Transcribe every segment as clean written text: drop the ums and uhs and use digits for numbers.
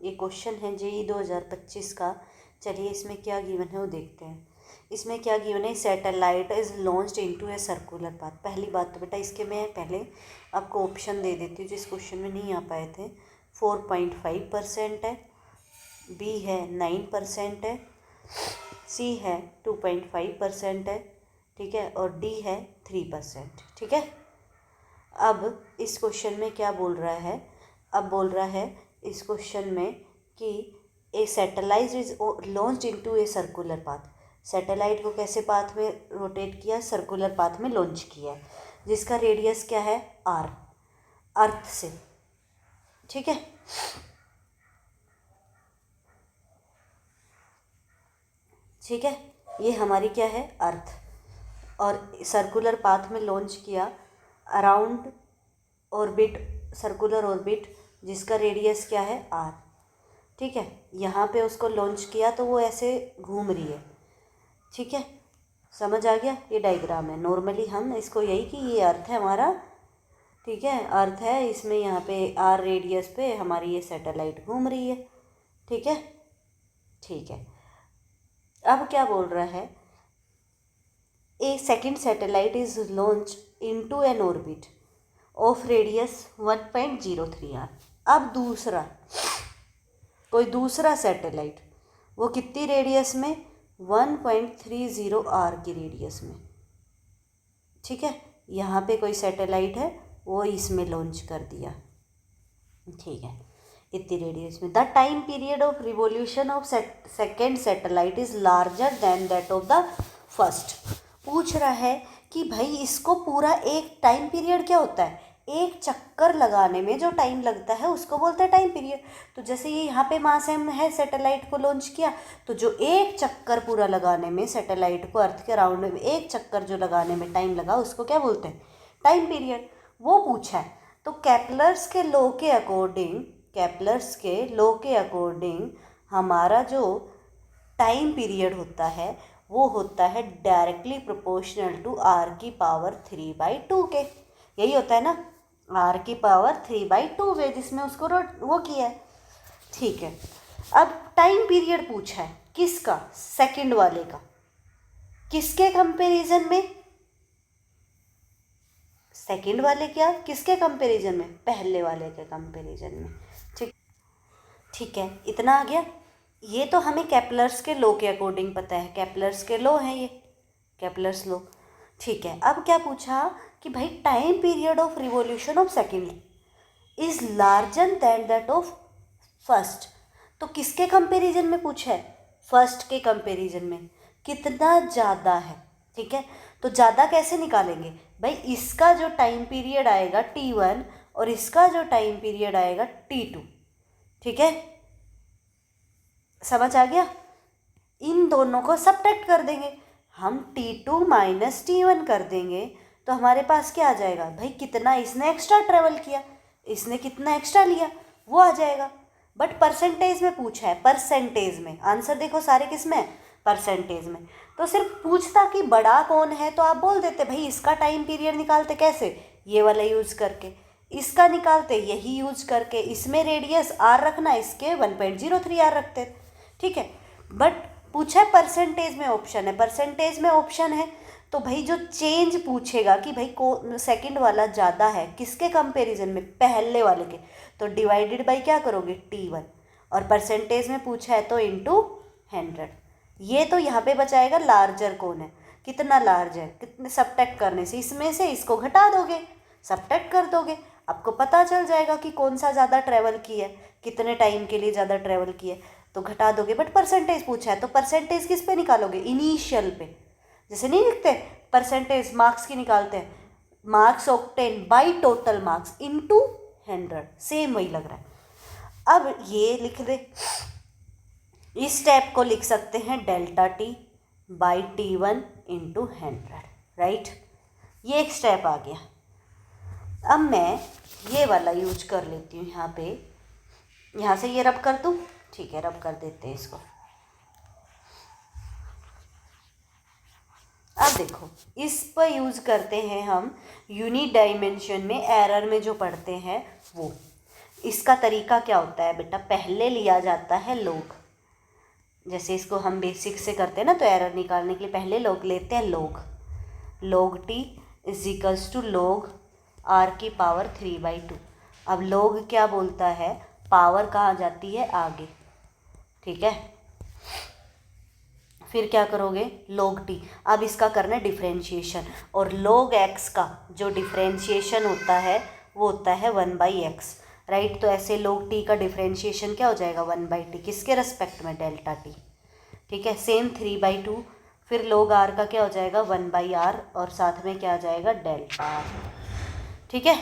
ये क्वेश्चन है जेईई 2025 का। चलिए इसमें क्या गिवन है वो देखते हैं। इसमें क्या गिवन है, satellite is launched into a circular path. पहली बात तो बेटा इसके मैं पहले आपको ऑप्शन दे देती हूँ जिस क्वेश्चन में नहीं आ पाए थे। 4.5% है, बी है 9% है, सी है 2.5% है, ठीक है, और डी है 3%, ठीक है। अब इस क्वेश्चन में क्या बोल रहा है, अब बोल रहा है इस क्वेश्चन में कि a satellite is launched into a circular path. Satellite को कैसे पाथ में रोटेट किया, सर्कुलर पाथ में लॉन्च किया, जिसका रेडियस क्या है आर, अर्थ से, ठीक है। ठीक है, ये हमारी क्या है अर्थ, और सर्कुलर पाथ में लॉन्च किया अराउंड ऑर्बिट, सर्कुलर ऑर्बिट, जिसका रेडियस क्या है आर, ठीक है। यहाँ पे उसको लॉन्च किया तो वो ऐसे घूम रही है, ठीक है, समझ आ गया। ये डायग्राम है, नॉर्मली हम इसको यही कि ये अर्थ है हमारा, ठीक है, अर्थ है, इसमें यहाँ पे आर रेडियस पे हमारी ये सैटेलाइट घूम रही है, ठीक है, ठीक है। अब क्या बोल रहा है, a second satellite is launch into an orbit of radius 1.03 R. अब दूसरा कोई दूसरा सैटेलाइट, वो कितनी रेडियस में, 1.30 आर की रेडियस में, ठीक है। यहाँ पे कोई सैटेलाइट है वो इसमें लॉन्च कर दिया, ठीक है, इतनी रेडियस में। The time period of revolution of second satellite is larger than that of the first. पूछ रहा है कि भाई इसको पूरा एक टाइम पीरियड क्या होता है, एक चक्कर लगाने में जो टाइम लगता है उसको बोलते हैं टाइम पीरियड। तो जैसे ये यहाँ पे मास एम है, सैटेलाइट को लॉन्च किया, तो जो एक चक्कर पूरा लगाने में सैटेलाइट को अर्थ के राउंड में एक चक्कर जो लगाने में टाइम लगा उसको क्या बोलते हैं, टाइम पीरियड। वो पूछा है। तो केपलर्स के लॉ के अकॉर्डिंग, केपलर्स के लॉ के अकॉर्डिंग हमारा जो टाइम पीरियड होता है वो होता है डायरेक्टली प्रोपोर्शनल टू आर की पावर 3/2 के। यही होता है ना, आर की पावर 3/2 वे, जिसमें उसको वो किया है, ठीक है। अब टाइम पीरियड पूछा है किसका, सेकंड वाले का, किसके कंपैरिजन में, सेकंड वाले क्या किसके कंपैरिजन में, पहले वाले के कंपैरिजन में, ठीक, ठीक है, इतना आ गया। ये तो हमें केपलर्स के लॉ के अकॉर्डिंग पता है, केपलर्स के लॉ है ये, केपलर्स लॉ, ठीक है। अब क्या पूछा कि भाई time period of revolution of second is larger than that of first. तो किसके कंपैरिजन में पूछा है, फर्स्ट के कंपैरिजन में, कितना ज़्यादा है, ठीक है। तो ज़्यादा कैसे निकालेंगे भाई, इसका जो टाइम पीरियड आएगा T1 और इसका जो टाइम पीरियड आएगा T2, ठीक है, समझ आ गया। इन दोनों को सब्ट्रैक्ट कर देंगे हम, T2 माइनस T1 कर देंगे तो हमारे पास क्या आ जाएगा भाई, कितना इसने एक्स्ट्रा ट्रेवल किया, इसने कितना एक्स्ट्रा लिया वो आ जाएगा। बट परसेंटेज में पूछा है, परसेंटेज में, आंसर देखो सारे किस में है, परसेंटेज में। तो सिर्फ पूछता कि बड़ा कौन है तो आप बोल देते भाई इसका टाइम पीरियड निकालते कैसे, ये वाला यूज़ करके, इसका निकालते यही यूज़ करके, इसमें रेडियस आर रखना, इसके 1.03 आर रखते, ठीक है। बट पूछा है परसेंटेज में ऑप्शन है, परसेंटेज में ऑप्शन है तो भाई जो चेंज पूछेगा कि भाई को सेकंड वाला ज़्यादा है किसके कंपैरिजन में, पहले वाले के, तो डिवाइडेड बाय क्या करोगे T1, और परसेंटेज में पूछा है तो इनटू 100। ये तो यहाँ पे बचाएगा लार्जर कौन है, कितना लार्ज है, कितने सब्ट्रैक्ट करने से, इसमें से इसको घटा दोगे, सब्ट्रैक्ट कर दोगे, आपको पता चल जाएगा कि कौन सा ज़्यादा ट्रैवल किया है, कितने टाइम के लिए ज़्यादा ट्रैवल किया, तो घटा दोगे। बट परसेंटेज पूछा है तो परसेंटेज किस पे निकालोगे, इनिशियल पे, जैसे नहीं लिखते परसेंटेज मार्क्स की निकालते हैं, marks obtain by total marks into 100, same वही लग रहा है। अब ये लिख दे, इस स्टेप को लिख सकते हैं delta T by T1 into 100, right, ये एक स्टेप आ गया। अब मैं ये वाला यूज कर लेती हूँ, यहाँ पे, यहाँ से ये रब कर दूँ, ठीक है, रब कर देते हैं इसको। अब देखो इस पर यूज़ करते हैं हम यूनिट डायमेंशन में, एरर में जो पढ़ते हैं वो, इसका तरीका क्या होता है बेटा, पहले लिया जाता है log, जैसे इसको हम बेसिक से करते हैं ना, तो एरर निकालने के लिए पहले log लेते हैं, log t is equals to log r की पावर 3/2। अब log क्या बोलता है, पावर कहाँ जाती है, आगे, ठीक है। फिर क्या करोगे, log t, अब इसका करना है डिफ्रेंशिएशन, और log x का जो डिफ्रेंशिएशन होता है वो होता है 1/x, राइट। तो ऐसे log t का डिफ्रेंशिएशन क्या हो जाएगा, 1/t, किसके रेस्पेक्ट में, डेल्टा t, ठीक है। सेम 3/2, फिर log r का क्या हो जाएगा, 1/r, और साथ में क्या आ जाएगा, डेल्टा r, ठीक है।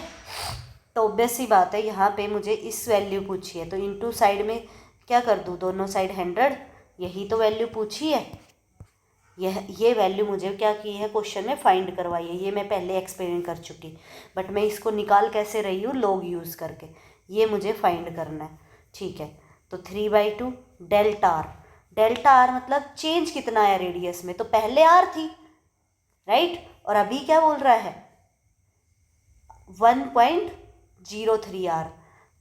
तो ऑब्वियस सी बात है, यहाँ पे मुझे इस वैल्यू पूछी है, तो इनटू साइड में क्या कर दूँ, दोनों साइड 100, यही तो वैल्यू पूछी है, ये वैल्यू मुझे क्या की है, क्वेश्चन में फाइंड करवाई है, ये मैं पहले एक्सपेरिमेंट कर चुकी, बट मैं इसको निकाल कैसे रही हूँ, log यूज़ करके, ये मुझे फाइंड करना है, ठीक है। तो 3/2 डेल्टा आर मतलब चेंज कितना है रेडियस में, तो पहले आर थी, राइट, और अभी क्या बोल रहा है, 1.03 आर,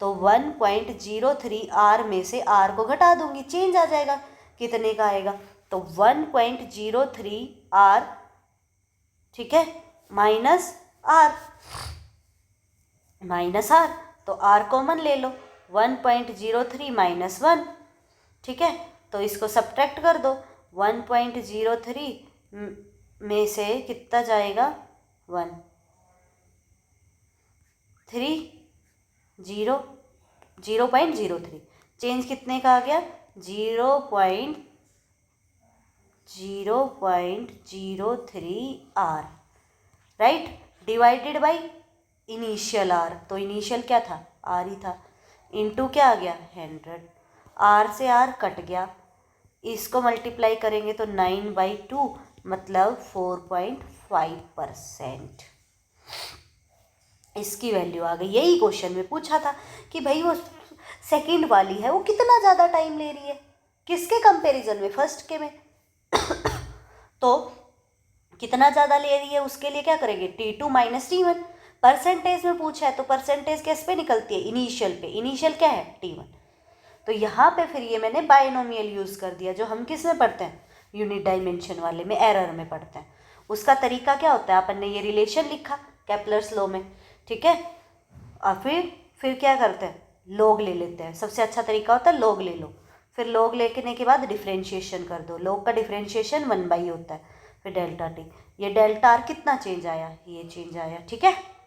तो 1.03 आर में से आर को घटा दूंगी, चेंज आ जाएगा, कितने का आएगा, तो 1.03 आर, ठीक है, माइनस आर, तो आर कॉमन ले लो, 1.03 माइनस 1, ठीक है, तो इसको सब्ट्रैक्ट कर दो, 1.03 में से कितना जाएगा, 1, 0.03, चेंज कितने का आ गया, 0.03 R, right, divided by initial R, तो इनिशियल क्या था, आर ही था, इनटू क्या आ गया, 100, आर से आर कट गया, इसको मल्टीप्लाई करेंगे तो 9/2 मतलब 4.5%, इसकी वैल्यू आ गई। यही क्वेश्चन में पूछा था कि भाई वो सेकंड वाली है वो कितना ज़्यादा टाइम ले रही है, किसके कंपैरिजन में, फर्स्ट के में तो कितना ज़्यादा ले रही है, उसके लिए क्या करेंगे, T2 माइनस T1, परसेंटेज में पूछा है तो परसेंटेज किस पे निकलती है, इनिशियल पे, इनिशियल क्या है, T1, तो यहाँ पे फिर ये मैंने बायनोमियल यूज़ कर दिया, जो हम किस में पढ़ते हैं, यूनिट डायमेंशन वाले में, एरर में पढ़ते हैं। उसका तरीका क्या होता है, अपन ने ये रिलेशन लिखा केपलर्स लॉ में, ठीक है, और फिर क्या करते हैं, log ले लेते हैं, सबसे अच्छा तरीका होता है log ले लो, फिर log लेने के बाद डिफ्रेंशिएशन कर दो, log का डिफ्रेंशिएशन 1/, होता है, फिर डेल्टा t, ये डेल्टा r कितना चेंज आया, ये चेंज आया, ठीक है।